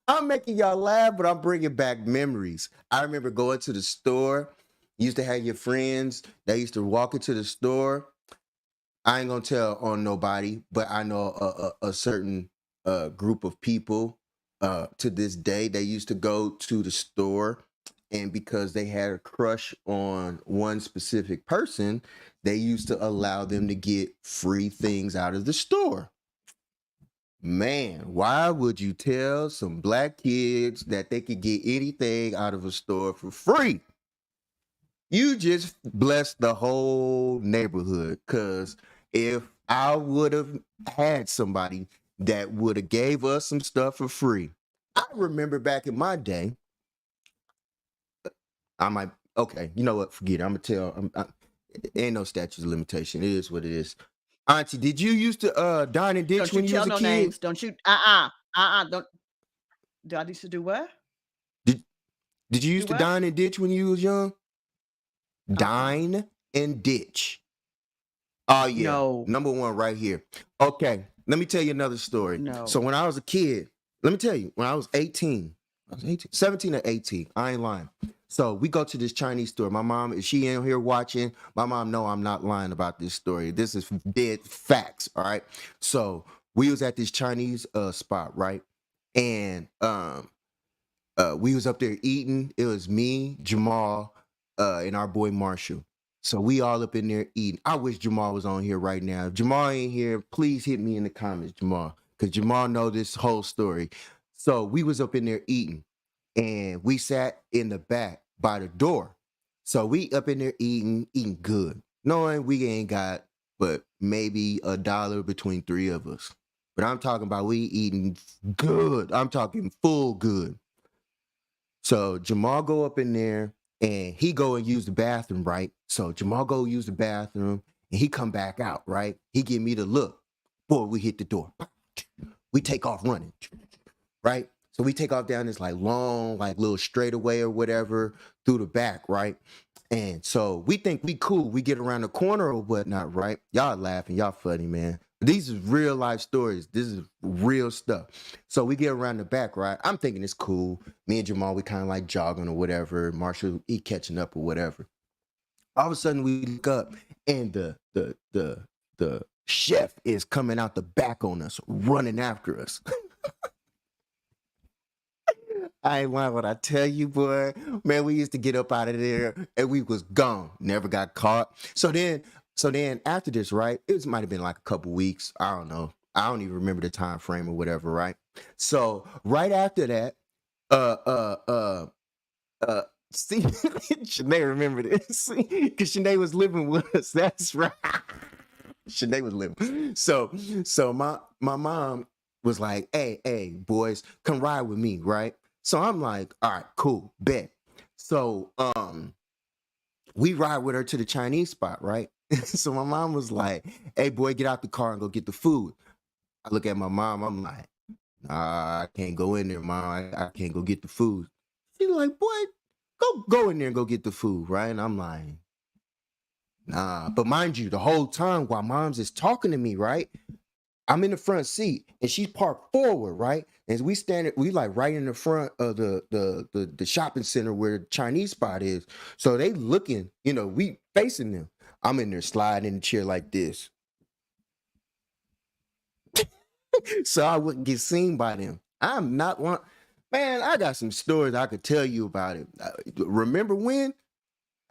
I'm making y'all laugh, but I'm bringing back memories. I remember going to the store. You used to have your friends that used to walk into the store. I ain't gonna tell on nobody, but I know a certain group of people to this day. They used to go to the store, and because they had a crush on one specific person, they used to allow them to get free things out of the store. Man, why would you tell some black kids that they could get anything out of a store for free? You just blessed the whole neighborhood. Cause if I would have had somebody that would have gave us some stuff for free, I remember back in my day, I might okay, you know what? Forget it. I'm gonna tell. Ain't no statute of limitation. It is what it is. Auntie, did you used to dine and ditch Don't you when you tell was a no kid? names. Don't you? Don't. Do I used to do what? Did Did you Do used to what? dine and ditch when you was young? Uh-uh. Dine and ditch. Oh yeah, No. number one right here. Okay, let me tell you another story. So No. when I was a kid, let me tell you, when I was 18, I was 18, 17 or 18. I ain't lying. So we go to this Chinese store. My mom, is she in here watching? My mom know I'm not lying about this story. This is dead facts. All right. So we was at this Chinese spot, right? And we was up there eating. It was me, Jamal, and our boy Marshall. So we all up in there eating. I wish Jamal was on here right now. If Jamal ain't here, please hit me in the comments, Jamal, because Jamal know this whole story. So we was up in there eating, and we sat in the back by the door. So we up in there eating good, knowing we ain't got but maybe $1 between three of us. But I'm talking about we eating good. I'm talking full good. So Jamal go up in there and he go and use the bathroom, right? So Jamal go use the bathroom and he come back out, right? He give me the look. Boy, we hit the door. We take off running, right? So we take off down this like long, like little straightaway or whatever through the back, right? And so we think we cool. We get around the corner or whatnot, right? Y'all laughing, y'all funny, man. These is real life stories. This is real stuff. So we get around the back, right? I'm thinking it's cool. Me and Jamal, we kind of like jogging or whatever. Marshall, he catching up or whatever. All of a sudden we look up and the chef is coming out the back on us, running after us. I ain't lying when I tell you, boy. Man, we used to get up out of there and we was gone. Never got caught. So then after this, right? It might have been like a couple weeks. I don't know. I don't even remember the time frame or whatever, right? So right after that, uh uh uh see Shanae remember this. Because Shanae was living with us. That's right. Shanae was living. So my mom was like, hey, boys, come ride with me, right? So I'm like, all right, cool, bet. So we ride with her to the Chinese spot, right? So my mom was like, hey boy, get out the car and go get the food. I look at my mom, I'm like, nah, I can't go in there, mom. I can't go get the food. She's like, boy, go in there and go get the food, right? And I'm like, nah. But mind you, the whole time while mom's is talking to me, right? I'm in the front seat and she's parked forward, right? And we like right in the front of the shopping center where the Chinese spot is. So they looking, we facing them. I'm in there sliding in the chair like this. So I wouldn't get seen by them. I'm not one. Man, I got some stories I could tell you about it. Remember when?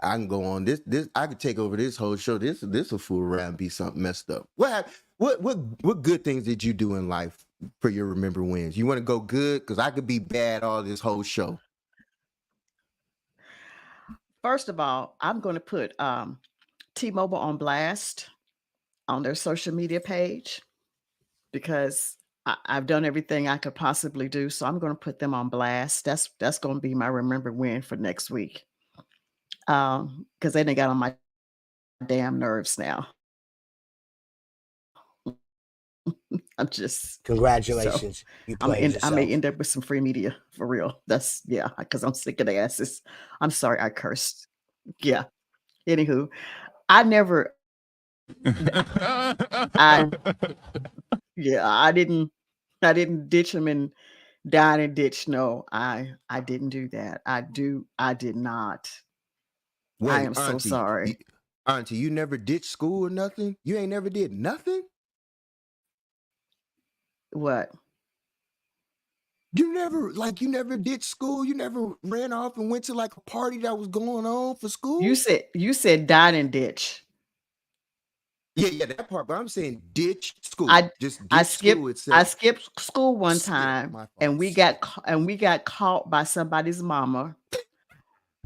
I can go on this. I could take over this whole show. This will fool around and be something messed up. What good things did you do in life for your remember wins? You want to go good? Because I could be bad all this whole show. First of all, I'm going to put T-Mobile on blast on their social media page because I've done everything I could possibly do. So I'm going to put them on blast. That's going to be my remember win for next week. Because they done got on my damn nerves now. I'm just so Congratulations. You played I may yourself. end up with some free media for real. That's yeah, because I'm sick of the asses. I'm sorry, I cursed. Yeah. Anywho, I never, I yeah, I didn't ditch him and die in a ditch. No, I didn't do that. I did not. I Wait, am so sorry. Auntie, you never ditched school or nothing? You ain't never did nothing? What You never did school. You never ran off and went to like a party that was going on for you school. said? You said died in ditch. Yeah, that part. But I'm saying ditch school. I Just I ditch skipped school I itself. skipped school one Skip. time, My fault. and Skip. we got caught by somebody's mama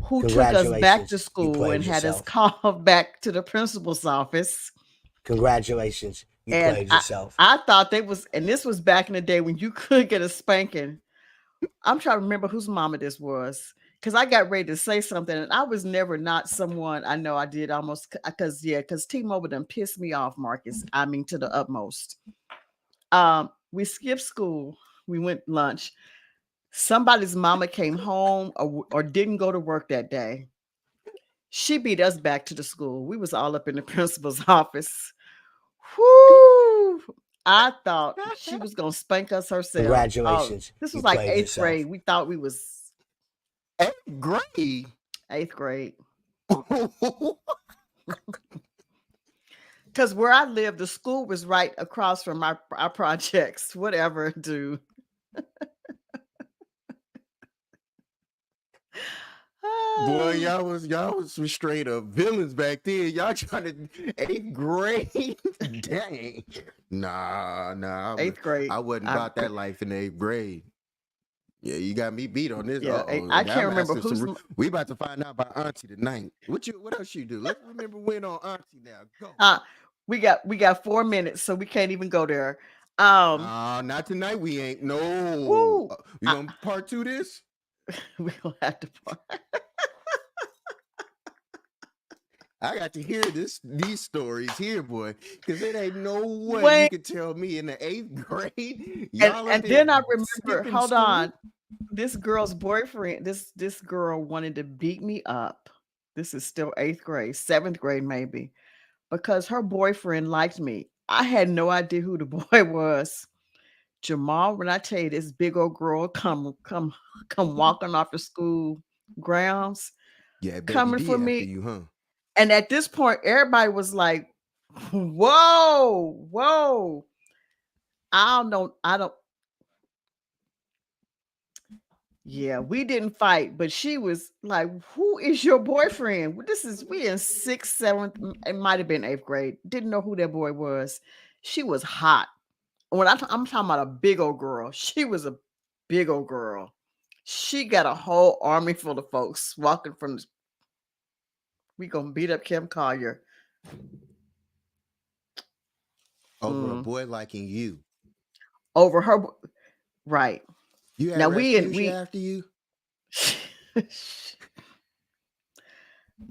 who took us back to Congratulations. You school played and had us yourself. called back to the principal's office. Congratulations. You And played yourself. I thought they was, and this was back in the day when you could get a spanking. I'm trying to remember whose mama this was because I got ready to say something, and I was never not someone. I know I did almost because yeah, because T-Mobile done pissed me off, Marcus. I mean to the utmost. We skipped school. We went lunch. Somebody's mama came home or didn't go to work that day. She beat us back to the school. We was all up in the principal's office. Whoo! I thought she was gonna spank us herself. Oh, Congratulations. this You was like played eighth yourself. grade. We thought we was Eighth grade. eighth grade. Because where I lived, the school was right across from our projects. Whatever, dude. Boy, Ah, y'all was some straight up villains back then. Y'all trying to eighth grade. Dang. eighth grade. I wasn't about that life in eighth grade. Yeah, you got me beat on this. Yeah, Uh-oh. I Now can't I'm remember asking who's. some. We about to find out about Auntie tonight. What else you do? Let's remember when on Auntie now. Go. Uh, we got 4 minutes, so we can't even go there. Um, Nah, not tonight. We ain't. No. woo. We gonna part two this? We gonna have to part. I got to hear these stories here, boy, because it ain't no way you Wait, could tell me in the eighth grade y'all up and there then I remember. skipping Hold school. on, this girl's boyfriend. This girl wanted to beat me up. This is still eighth grade, seventh grade maybe, because her boyfriend liked me. I had no idea who the boy was. Jamal, when I tell you this big old girl come walking off the school grounds, Yeah, baby coming for D after me. you, huh? And at this point, everybody was like, whoa, whoa. I don't know. I don't. Yeah, we didn't fight, but she was like, "Who is your boyfriend?" This is we in sixth, seventh. It might have been eighth grade. Didn't know who that boy was. She was hot. When I'm talking about a big old girl, she was a big old girl. She got a whole army full of folks walking from. We gonna beat up Kim Collier. Over a Mm, boy liking you. over her, right You had now. Rasputia We after you?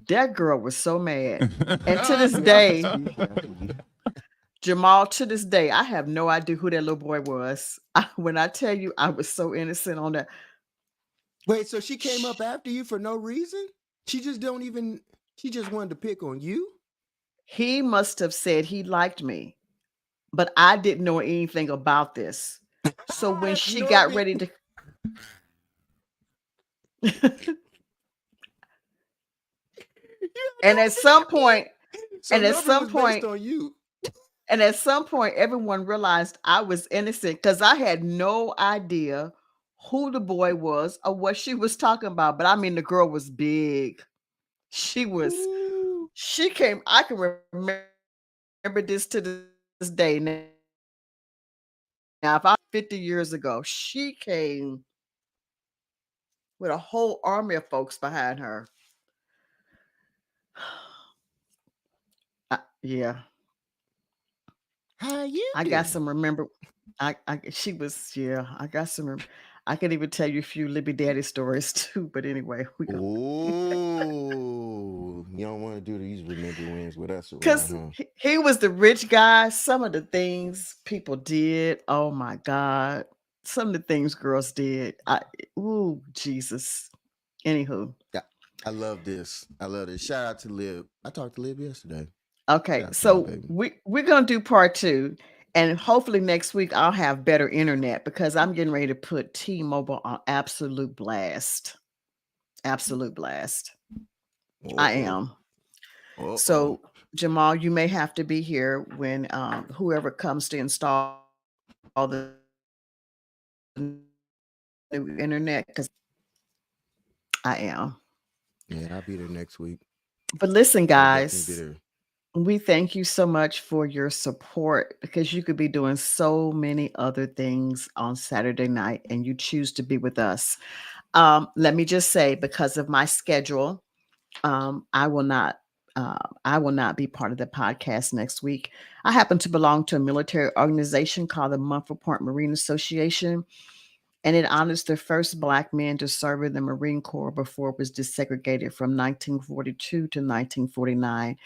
that girl was so mad, and to this You had day, Rasputia after you. Jamal, to this day, I have no idea who that little boy was. When I tell you, I was so innocent on that. Wait, so she came up Sh- after you for no reason? She just don't even she just wanted to pick on you? He must have said he liked me, but I didn't know anything about this. So I when have she no got idea. ready to, You had and no at some idea. point, So and at none of it some was based point, on you. and at some point, everyone realized I was innocent because I had no idea who the boy was or what she was talking about. But I mean, the girl was big. She was. Ooh. She came. I can remember this to this day. Now, if I 50 years ago, she came with a whole army of folks behind her. Yeah, How you I got doing? some. Remember, I she was. Yeah, I got some. I can even tell you a few Libby Daddy stories too. But anyway, we go Ooh, you don't want to do these remember wins with us around, because huh? he was the rich guy. Some of the things people did, oh my God. Some of the things girls did. Ooh, Jesus. Anywho. Yeah, I love this. I love this. Shout out to Lib. I talked to Lib yesterday. Okay, Shout out to my so baby. we're gonna do part two, and hopefully next week I'll have better internet because I'm getting ready to put T-Mobile on absolute blast. Absolute blast. Uh I oh. am. Uh-oh. So Jamal, you may have to be here when whoever comes to install the new internet because I am. Yeah, I'll be there next week. But listen, I'll definitely be guys, there. we thank you so much for your support because you could be doing so many other things on Saturday night and you choose to be with us. Let me just say, because of my schedule, I will not. I will not be part of the podcast next week. I happen to belong to a military organization called the Mumford Point Marine Association, and it honors the first Black men to serve in the Marine Corps before it was desegregated from 1942 to 1949.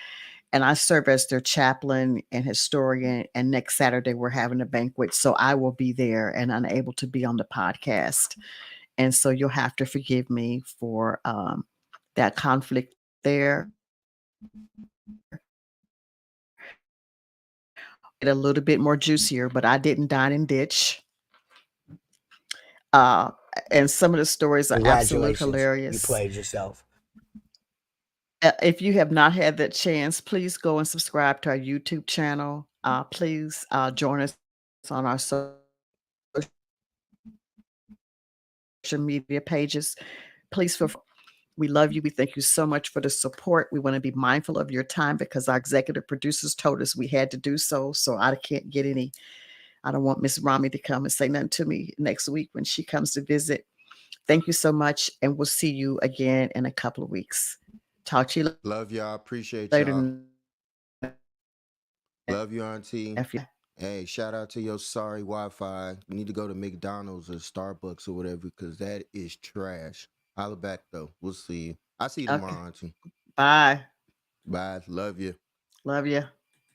And I serve as their chaplain and historian. And next Saturday, we're having a banquet. So I will be there and unable to be on the podcast. And so you'll have to forgive me for that conflict there. It a little bit more juicier, but I didn't dine and ditch. Uh, and some of the stories are absolute Congratulations. You hilarious. played yourself. If you have not had that chance, please go and subscribe to our YouTube channel. Please join us on our social media pages. Please feel free to share. We love you. We thank you so much for the support. We want to be mindful of your time because our executive producers told us we had to do so. So I can't get any. I don't want Miss Rami to come and say nothing to me next week when she comes to visit. Thank you so much, and we'll see you again in a couple of weeks. Talk to you later next week. Love y'all. Appreciate Nephew. y'all. Love you, Auntie. Bye. Hey, shout out to your sorry Wi-Fi. You need to go to McDonald's or Starbucks or whatever because that is trash. Holla back though. We'll see you. I'll see you tomorrow, Okay. Auntie. Bye. Bye. Love you. Love you.